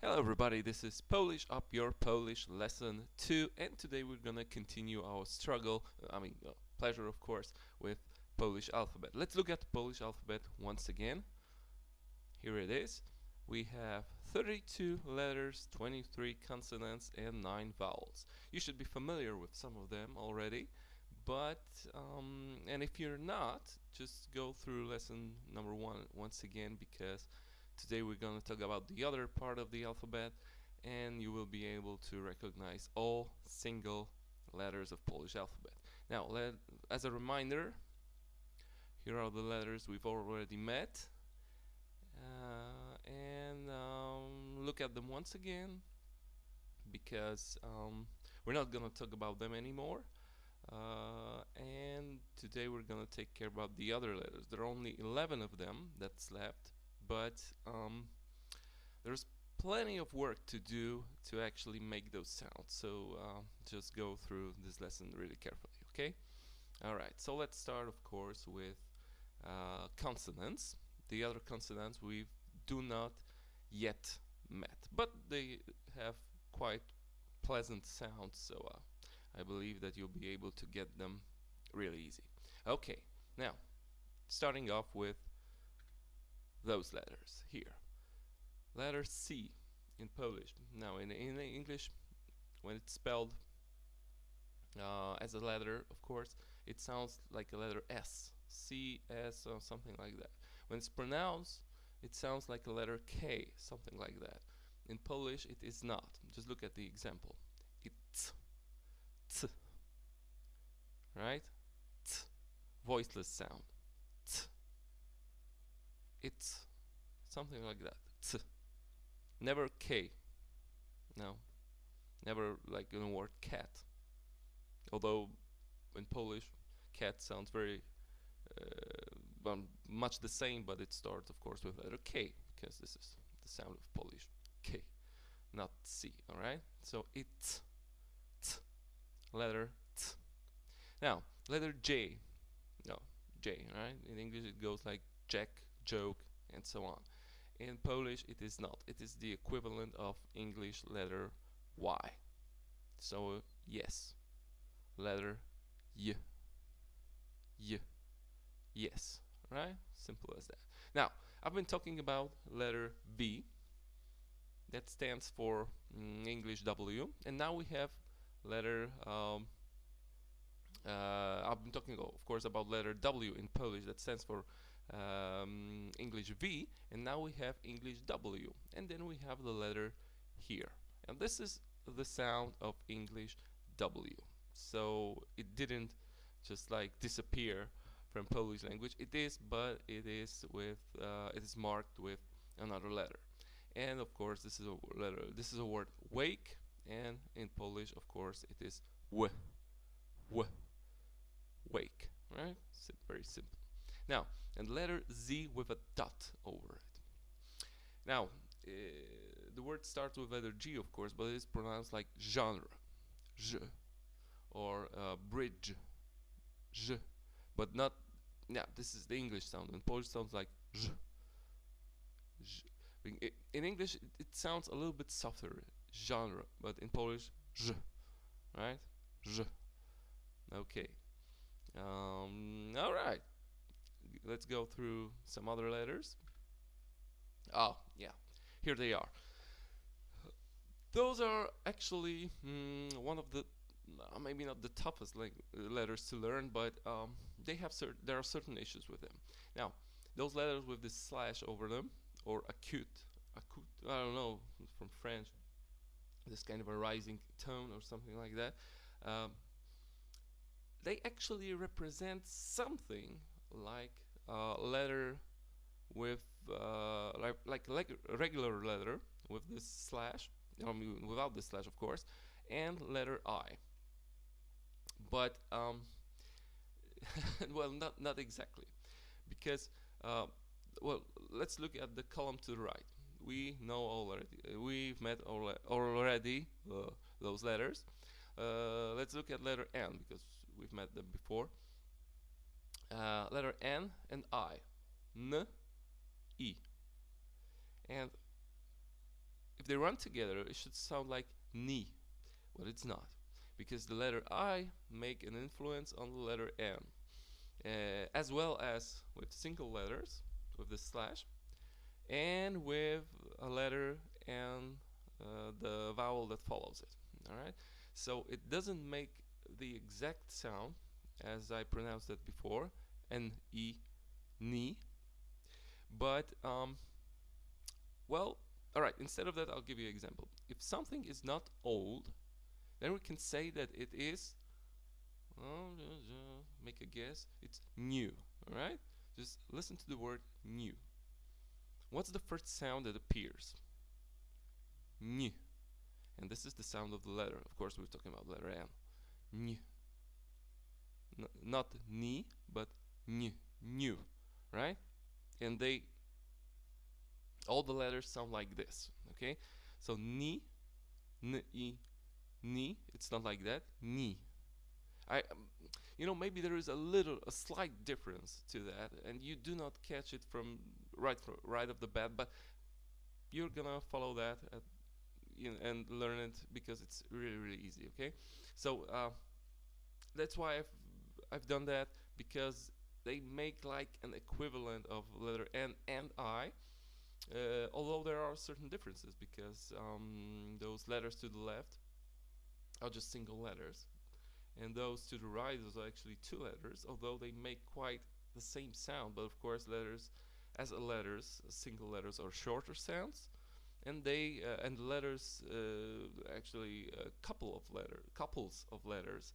Hello everybody, this is Polish Up Your Polish Lesson 2, and today we're gonna continue our struggle, pleasure of course, with Polish alphabet. Let's look at the Polish alphabet once again. Here it is. We have 32 letters, 23 consonants, and 9 vowels. You should be familiar with some of them already, but and if you're not, just go through lesson number 1 once again, because today we're going to talk about the other part of the alphabet, and you will be able to recognize all single letters of Polish alphabet. Now, as a reminder, here are the letters we've already met, and look at them once again, because we're not going to talk about them anymore. And today we're going to take care about the other letters. There are only 11 of them that's left, but there's plenty of work to do to actually make those sounds, so just go through this lesson really carefully, okay? Alright, so let's start of course with consonants. The other consonants we do not yet met, but they have quite pleasant sounds, so I believe that you'll be able to get them really easy. Okay, now starting off with those letters here. Letter C in Polish. Now in English, when it's spelled as a letter, of course, it sounds like a letter S, C, S, or something like that. When it's pronounced, it sounds like a letter K, something like that. In Polish, it is not. Just look at the example. It's T, right? T, voiceless sound. T. It's something like that. T. Never K. No. Never like in the word cat. Although in Polish, cat sounds very much the same, but it starts of course with letter K, because this is the sound of Polish K, not C. Alright? So it's T. Letter T. Now, letter J. No, J, right? In English it goes like Jack, joke, and so on. In Polish it is not. It is the equivalent of English letter Y. So yes, letter Y. Y. Yes, right? Simple as that. Now, I've been talking about letter V. That stands for English W. And now we have letter I've been talking of course about letter W in Polish. That stands for English V, and now we have English W, and then we have the letter here, and this is the sound of English W. So it didn't just like disappear from Polish language. It is, but it is with it is marked with another letter, and of course this is a letter. This is a word wake, and in Polish, of course, it is w, wake, right? Very simple. Now, and letter Z with a dot over it. Now, the word starts with letter G, of course, but it is pronounced like genre, j, or bridge, j, but not. Yeah, this is the English sound. In Polish, sounds like j. In English, it sounds a little bit softer, genre, but in Polish, j, right? J. Okay. All right. Let's go through some other letters. Oh, yeah, here they are. Those are actually one of the maybe not the toughest letters to learn, but there are certain issues with them. Now, those letters with this slash over them, or acute, I don't know, from French, this kind of a rising tone or something like that. They actually represent something like letter with like a regular letter with this slash, I mean without this slash of course, and letter I. But well, not exactly, because well, let's look at the column to the right. We know already, we've met already those letters. Let's look at letter N, because we've met them before. Letter N and I, N, E, and if they run together, it should sound like ni, but it's not, because the letter I make an influence on the letter N, as well as with single letters, with the slash, and with a letter and the vowel that follows it. Alright, so it doesn't make the exact sound as I pronounced it before, N-E, ni, but well, alright, instead of that I'll give you an example. If something is not old, then we can say that it is, make a guess, it's new. Alright, just listen to the word new. What's the first sound that appears? N. And this is the sound of the letter. Of course, we're talking about letter N. N. Not ni, but n. New. Right? And all the letters sound like this. Okay? So ni, n-i, ni. It's not like that. Ni. Maybe there is a slight difference to that, and you do not catch it from right off the bat, but you're gonna follow that and learn it, because it's really, really easy. Okay, so that's why I've done that, because they make like an equivalent of letter N and I, although there are certain differences, because those letters to the left are just single letters, and those to the right, those are actually two letters, although they make quite the same sound. But of course, single letters are shorter sounds, and and letters, actually couples of letters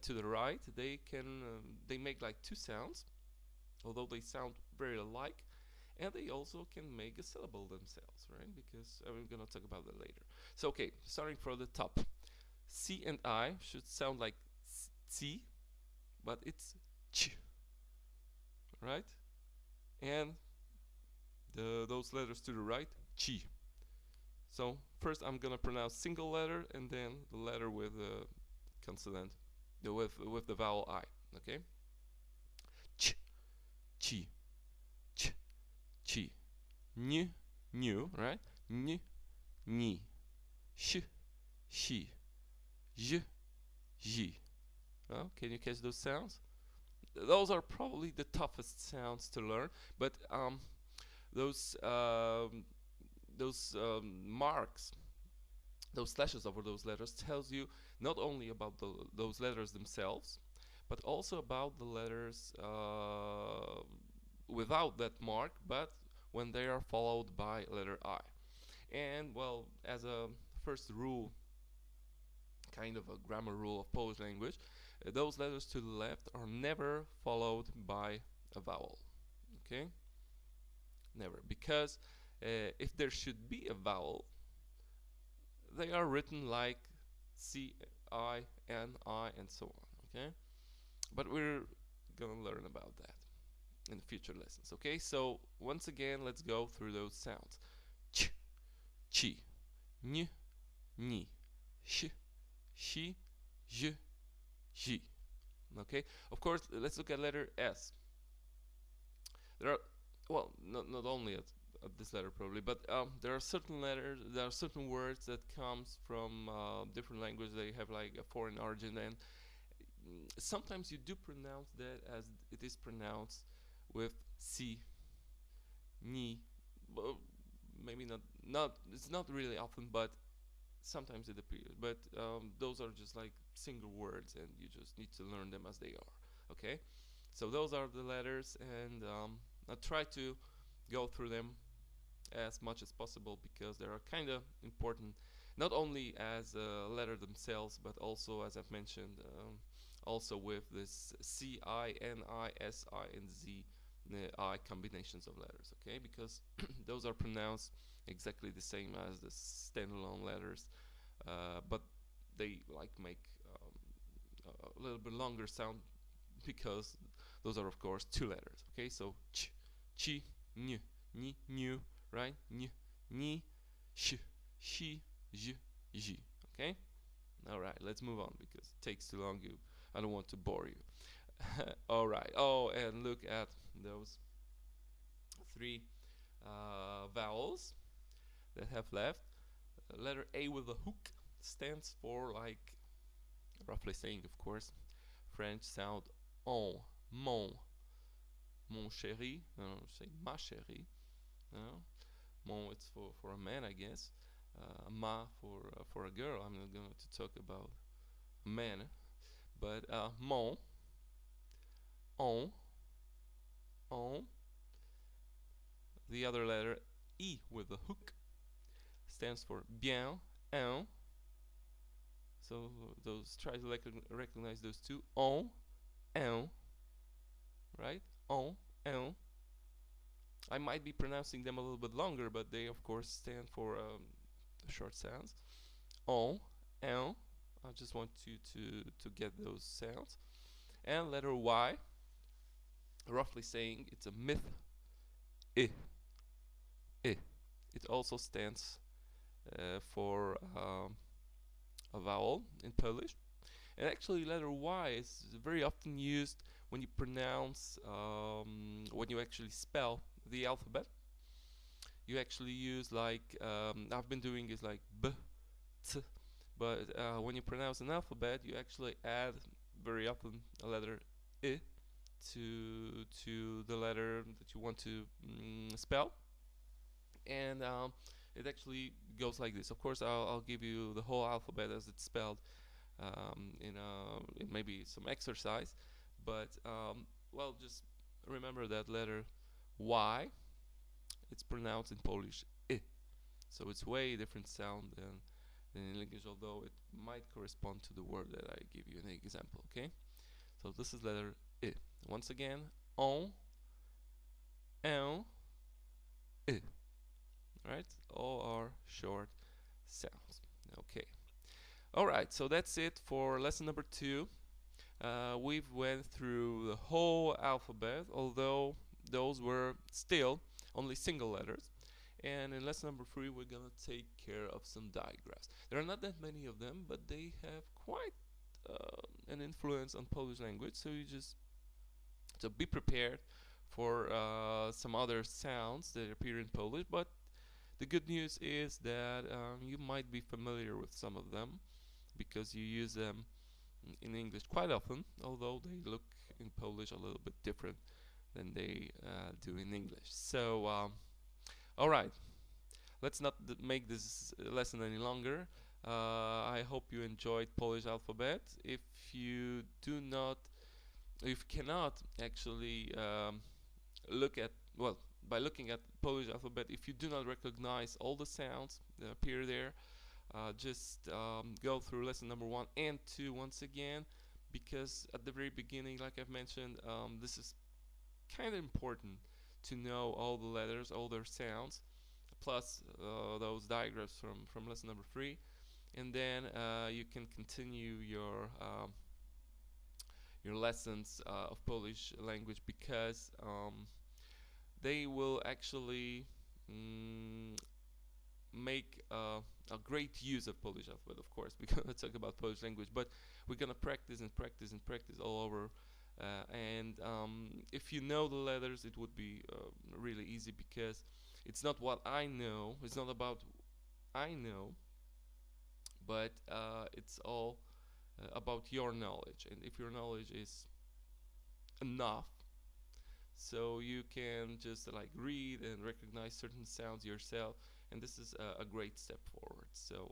to the right, they make like two sounds, although they sound very alike, and they also can make a syllable themselves, right? Because I'm gonna talk about that later. So okay, starting from the top, C and I should sound like C, but it's ch, right? And those letters to the right, chi. So first I'm gonna pronounce single letter, and then the letter with the consonant, with the vowel I. Okay? Ch, chi, ch, chi. N, new, right? N, ni. Sh, she. J, ji. Oh, can you catch those sounds? Those are probably the toughest sounds to learn, but those marks, those slashes over those letters, tells you not only about those letters themselves, but also about the letters without that mark, but when they are followed by letter I. And well, as a first rule, kind of a grammar rule of Polish language, those letters to the left are never followed by a vowel. Okay? Never. Because if there should be a vowel, they are written like C, I, N, I, and so on. Okay? But we're gonna learn about that in future lessons. Okay? So once again, let's go through those sounds. Ch, chi, n, ni, sh, she, j, ji. Okay, of course, let's look at letter S. There are, well, not only at this letter probably, but there are certain words that comes from different languages. They have like a foreign origin, and sometimes you do pronounce that as it is pronounced with C, ni. Well, maybe not. It's not really often, but sometimes it appears. But those are just like single words, and you just need to learn them as they are. Okay, so those are the letters, and I'll try to go through them as much as possible, because they are kind of important, not only as a letter themselves, but also, as I've mentioned, also with this C, I, N, I, S, I, and Z I combinations of letters. Okay, because those are pronounced exactly the same as the standalone letters, but they like make a little bit longer sound, because those are of course two letters. Okay, so ch, chi, n, ni, new, right? N, ni, sh, she, j, ji. Okay. All right, let's move on, because it takes too long. I don't want to bore you. All right. Oh, and look at those three vowels that have left. letter A with a hook stands for, like, roughly saying, of course, French sound on, mon chéri, no, say ma chérie, no, mon it's for a man, I guess, ma for a girl. I'm not going to talk about a man, but mon, on, the other letter E with a hook stands for bien, un. So those, try to recognize those two, on, un, right? On, un. I might be pronouncing them a little bit longer, but they of course stand for short sounds. On, un. I just want you to get those sounds. And letter Y, roughly saying, it's a myth. I. It also stands for a vowel in Polish. And actually, letter Y is very often used when you pronounce, when you actually spell the alphabet. You actually use, like, I've been doing is like b, t, but when you pronounce an alphabet, you actually add very often a letter I to the letter that you want to spell, and it actually goes like this. Of course, I'll give you the whole alphabet as it's spelled in maybe some exercise, but well, just remember that letter Y, it's pronounced in Polish I, so it's way different sound than in English, although it might correspond to the word that I give you an example. Okay, so this is letter I. Once again, on, un, I. Right, all are short sounds. Okay, all right, so that's it for lesson number 2. We've went through the whole alphabet, although those were still only single letters. And in lesson number 3, we're gonna take care of some digraphs. There are not that many of them, but they have quite an influence on Polish language. So be prepared for some other sounds that appear in Polish. But the good news is that you might be familiar with some of them because you use them in English quite often, although they look in Polish a little bit different than they do in English. So alright, let's not make this lesson any longer. I hope you enjoyed Polish alphabet. If you cannot actually look at, well, by looking at Polish alphabet, if you do not recognize all the sounds that appear there, just go through lesson number 1 and 2 once again, because at the very beginning, like I've mentioned, this is kind of important to know all the letters, all their sounds, plus those digraphs from lesson number 3, and then you can continue your lessons of Polish language, because they will actually make a great use of Polish alphabet. Of course, we're gonna talk about Polish language, but we're gonna practice and practice and practice all over. And if you know the letters, it would be really easy, because it's not what I know, it's not about I know, but it's all about your knowledge. And if your knowledge is enough, so you can just like read and recognize certain sounds yourself, and this is a great step forward. So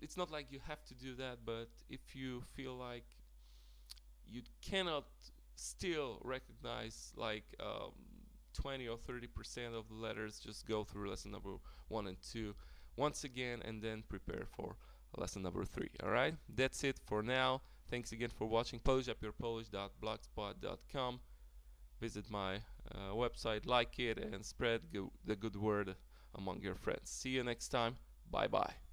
it's not like you have to do that, but if you feel like you cannot still recognize like 20 or 30% of the letters, just go through lesson number 1 and 2 once again, and then prepare for lesson number 3. Alright, that's it for now. Thanks again for watching. PolishUpYourPolish.blogspot.com. Visit my website, like it, and spread the good word among your friends. See you next time. Bye bye.